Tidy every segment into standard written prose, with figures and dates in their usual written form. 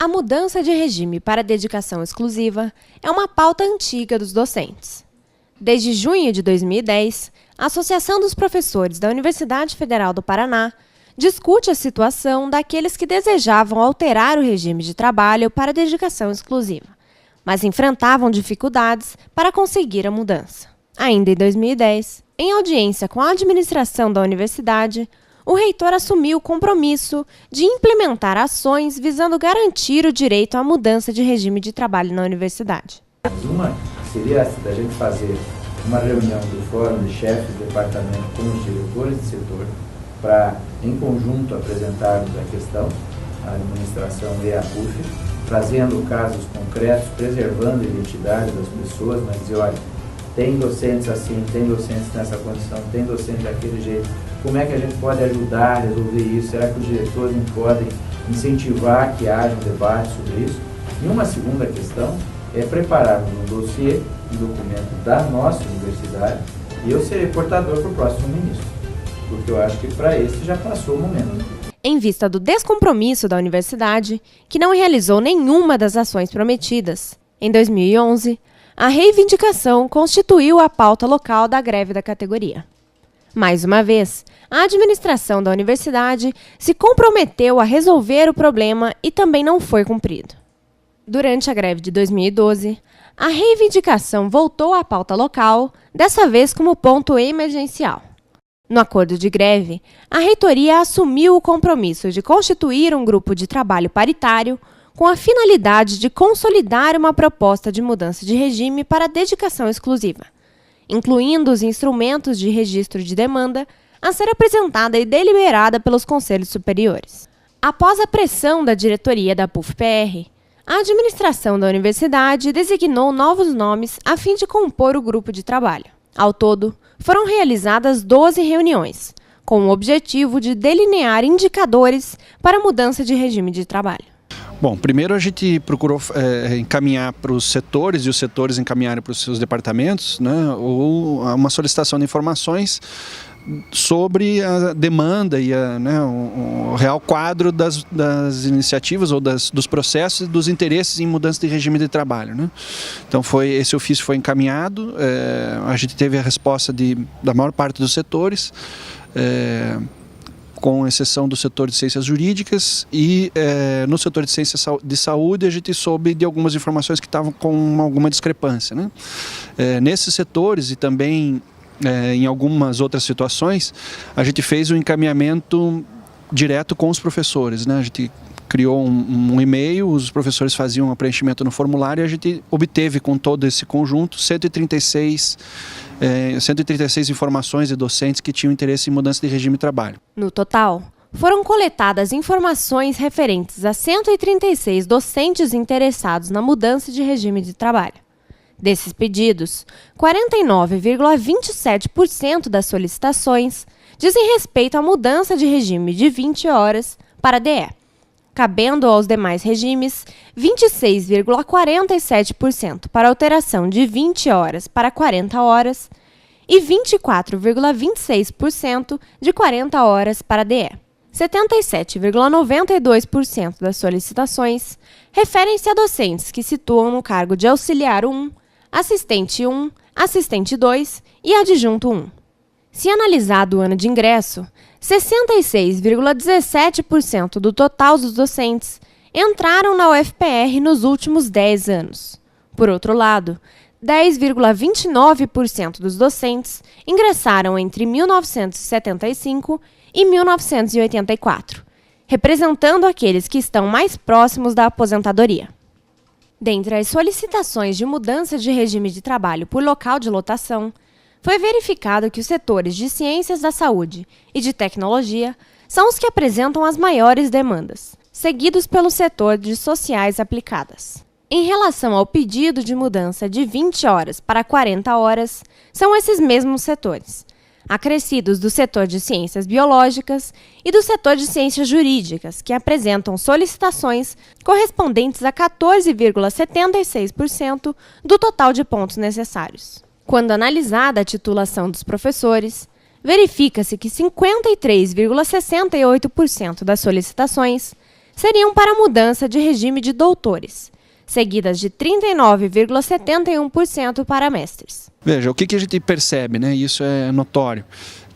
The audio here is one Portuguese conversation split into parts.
A mudança de regime para dedicação exclusiva é uma pauta antiga dos docentes. Desde junho de 2010, a Associação dos Professores da Universidade Federal do Paraná discute a situação daqueles que desejavam alterar o regime de trabalho para dedicação exclusiva, mas enfrentavam dificuldades para conseguir a mudança. Ainda em 2010, em audiência com a administração da universidade, o reitor assumiu o compromisso de implementar ações visando garantir o direito à mudança de regime de trabalho na universidade. Uma seria essa, da gente fazer uma reunião do Fórum de Chefes de Departamento com os diretores de setor para, em conjunto, apresentarmos a questão, a administração e a PUF, trazendo casos concretos, preservando a identidade das pessoas, mas dizer, olha, tem docentes assim, tem docentes nessa condição, tem docentes daquele jeito, como é que a gente pode ajudar a resolver isso? Será que os diretores não podem incentivar que haja um debate sobre isso? E uma segunda questão é prepararmos um dossiê, um documento da nossa universidade, e eu serei portador para o próximo ministro, porque eu acho que para esse já passou o momento. Em vista do descompromisso da universidade, que não realizou nenhuma das ações prometidas, em 2011, a reivindicação constituiu a pauta local da greve da categoria. Mais uma vez, a administração da universidade se comprometeu a resolver o problema e também não foi cumprido. Durante a greve de 2012, a reivindicação voltou à pauta local, dessa vez como ponto emergencial. No acordo de greve, a reitoria assumiu o compromisso de constituir um grupo de trabalho paritário com a finalidade de consolidar uma proposta de mudança de regime para dedicação exclusiva, incluindo os instrumentos de registro de demanda a ser apresentada e deliberada pelos conselhos superiores. Após a pressão da diretoria da PUF-PR, a administração da universidade designou novos nomes a fim de compor o grupo de trabalho. Ao todo, foram realizadas 12 reuniões, com o objetivo de delinear indicadores para a mudança de regime de trabalho. Bom, primeiro a gente procurou encaminhar para os setores e os setores encaminharem para os seus departamentos, né, ou uma solicitação de informações sobre a demanda e o real quadro das iniciativas ou dos processos e dos interesses em mudança de regime de trabalho, né? Então esse ofício foi encaminhado, a gente teve a resposta da maior parte dos setores, com exceção do setor de ciências jurídicas e no setor de ciências de saúde a gente soube de algumas informações que estavam com alguma discrepância, né? Nesses setores e também em algumas outras situações, a gente fez um encaminhamento direto com os professores, né? A gente criou um e-mail, os professores faziam um preenchimento no formulário e a gente obteve com todo esse conjunto 136 informações de docentes que tinham interesse em mudança de regime de trabalho. No total, foram coletadas informações referentes a 136 docentes interessados na mudança de regime de trabalho. Desses pedidos, 49,27% das solicitações dizem respeito à mudança de regime de 20 horas para DE, cabendo aos demais regimes 26,47% para alteração de 20 horas para 40 horas e 24,26% de 40 horas para DE. 77,92% das solicitações referem-se a docentes que situam no cargo de auxiliar 1, assistente 1, assistente 2 e adjunto 1. Se analisado o ano de ingresso, 66,17% do total dos docentes entraram na UFPR nos últimos 10 anos. Por outro lado, 10,29% dos docentes ingressaram entre 1975 e 1984, representando aqueles que estão mais próximos da aposentadoria. Dentre as solicitações de mudança de regime de trabalho por local de lotação, foi verificado que os setores de ciências da saúde e de tecnologia são os que apresentam as maiores demandas, seguidos pelo setor de sociais aplicadas. Em relação ao pedido de mudança de 20 horas para 40 horas, são esses mesmos setores, acrescidos do setor de ciências biológicas e do setor de ciências jurídicas, que apresentam solicitações correspondentes a 14,76% do total de pontos necessários. Quando analisada a titulação dos professores, verifica-se que 53,68% das solicitações seriam para a mudança de regime de doutores, seguidas de 39,71% para mestres. Veja, o que a gente percebe, né? Isso é notório,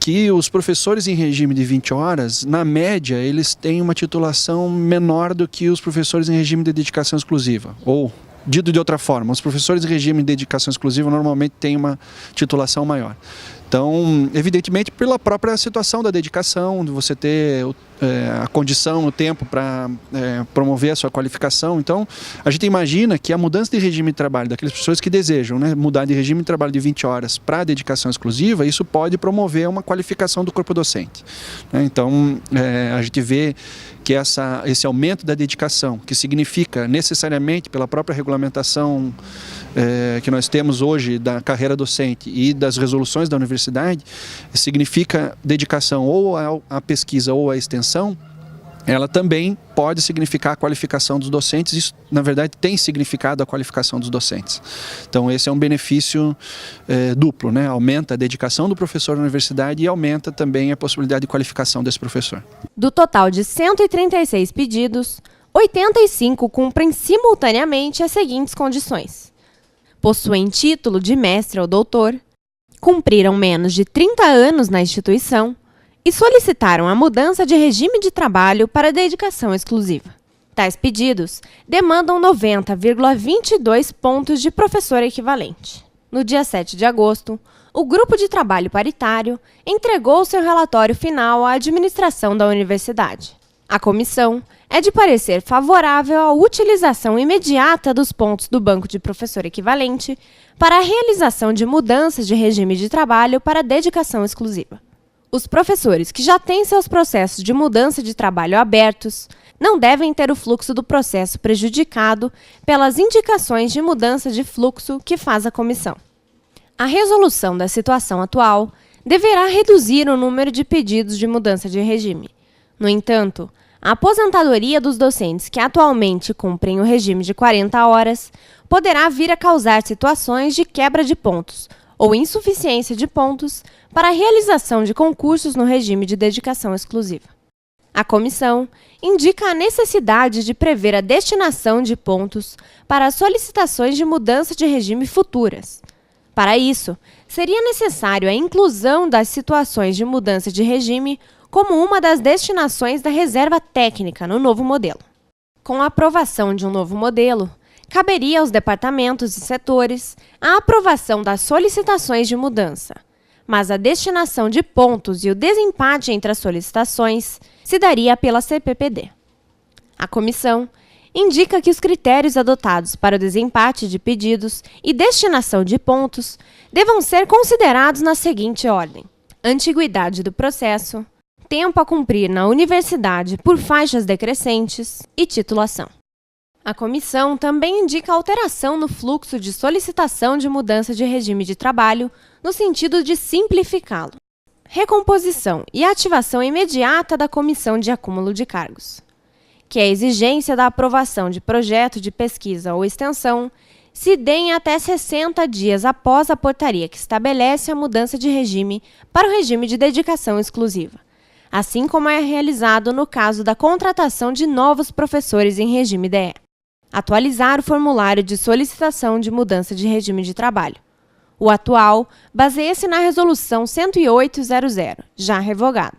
que os professores em regime de 20 horas, na média, eles têm uma titulação menor do que os professores em regime de dedicação exclusiva, ou dito de outra forma, os professores em regime de dedicação exclusiva normalmente têm uma titulação maior. Então, evidentemente, pela própria situação da dedicação, de você ter a condição, o tempo para promover a sua qualificação. Então, a gente imagina que a mudança de regime de trabalho daquelas pessoas que desejam, né, mudar de regime de trabalho de 20 horas para dedicação exclusiva, isso pode promover uma qualificação do corpo docente. Então, a gente vê que esse aumento da dedicação, que significa necessariamente pela própria regulamentação que nós temos hoje da carreira docente e das resoluções da universidade, significa dedicação ou à pesquisa ou à extensão, ela também pode significar a qualificação dos docentes. Isso, na verdade, tem significado a qualificação dos docentes. Então, esse é um benefício duplo, né? Aumenta a dedicação do professor na universidade e aumenta também a possibilidade de qualificação desse professor. Do total de 136 pedidos, 85 cumprem simultaneamente as seguintes condições: possuem título de mestre ou doutor, cumpriram menos de 30 anos na instituição e solicitaram a mudança de regime de trabalho para dedicação exclusiva. Tais pedidos demandam 90,22 pontos de professor equivalente. No dia 7 de agosto, o Grupo de Trabalho Paritário entregou seu relatório final à administração da universidade. A comissão é de parecer favorável à utilização imediata dos pontos do banco de professor equivalente para a realização de mudanças de regime de trabalho para dedicação exclusiva. Os professores que já têm seus processos de mudança de trabalho abertos não devem ter o fluxo do processo prejudicado pelas indicações de mudança de fluxo que faz a comissão. A resolução da situação atual deverá reduzir o número de pedidos de mudança de regime. No entanto, a aposentadoria dos docentes que atualmente cumprem o regime de 40 horas poderá vir a causar situações de quebra de pontos ou insuficiência de pontos para a realização de concursos no regime de dedicação exclusiva. A comissão indica a necessidade de prever a destinação de pontos para as solicitações de mudança de regime futuras. Para isso, seria necessário a inclusão das situações de mudança de regime como uma das destinações da reserva técnica no novo modelo. Com a aprovação de um novo modelo, caberia aos departamentos e setores a aprovação das solicitações de mudança, mas a destinação de pontos e o desempate entre as solicitações se daria pela CPPD. A comissão indica que os critérios adotados para o desempate de pedidos e destinação de pontos devam ser considerados na seguinte ordem: antiguidade do processo, tempo a cumprir na universidade por faixas decrescentes e titulação. A comissão também indica alteração no fluxo de solicitação de mudança de regime de trabalho, no sentido de simplificá-lo. Recomposição e ativação imediata da comissão de acúmulo de cargos. Que a exigência da aprovação de projeto de pesquisa ou extensão se deem até 60 dias após a portaria que estabelece a mudança de regime para o regime de dedicação exclusiva, assim como é realizado no caso da contratação de novos professores em regime DE. Atualizar o formulário de solicitação de mudança de regime de trabalho. O atual baseia-se na Resolução 108/00, já revogada.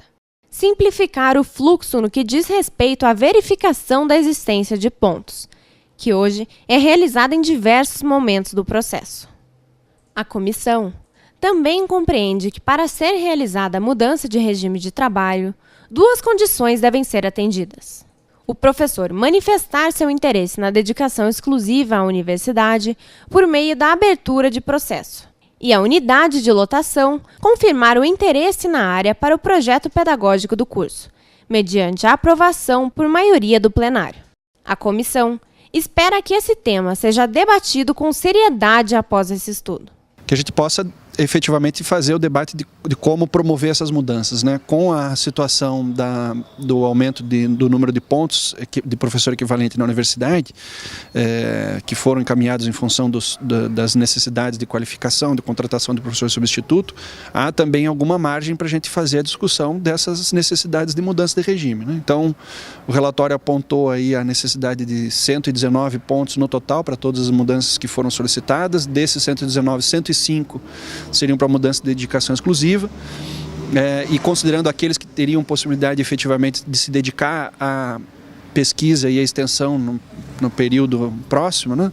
Simplificar o fluxo no que diz respeito à verificação da existência de pontos, que hoje é realizada em diversos momentos do processo. A comissão também compreende que, para ser realizada a mudança de regime de trabalho, duas condições devem ser atendidas: o professor manifestar seu interesse na dedicação exclusiva à universidade por meio da abertura de processo, e a unidade de lotação confirmar o interesse na área para o projeto pedagógico do curso, mediante a aprovação por maioria do plenário. A comissão espera que esse tema seja debatido com seriedade após esse estudo. Que a gente possa efetivamente fazer o debate de como promover essas mudanças, né? Com a situação do aumento do número de pontos de professor equivalente na universidade, que foram encaminhados em função das necessidades de qualificação, de contratação de professor substituto, há também alguma margem para a gente fazer a discussão dessas necessidades de mudança de regime, né? Então, o relatório apontou aí a necessidade de 119 pontos no total para todas as mudanças que foram solicitadas. Desses 119, 105 seriam para mudança de dedicação exclusiva, e considerando aqueles que teriam possibilidade efetivamente de se dedicar à pesquisa e à extensão no período próximo, né,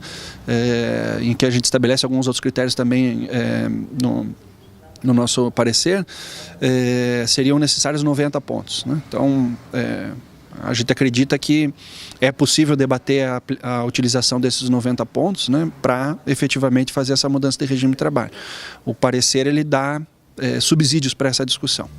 em que a gente estabelece alguns outros critérios também no nosso parecer, seriam necessários 90 pontos, né? Então, a gente acredita que é possível debater a utilização desses 90 pontos, né, para efetivamente fazer essa mudança de regime de trabalho. O parecer ele dá subsídios para essa discussão.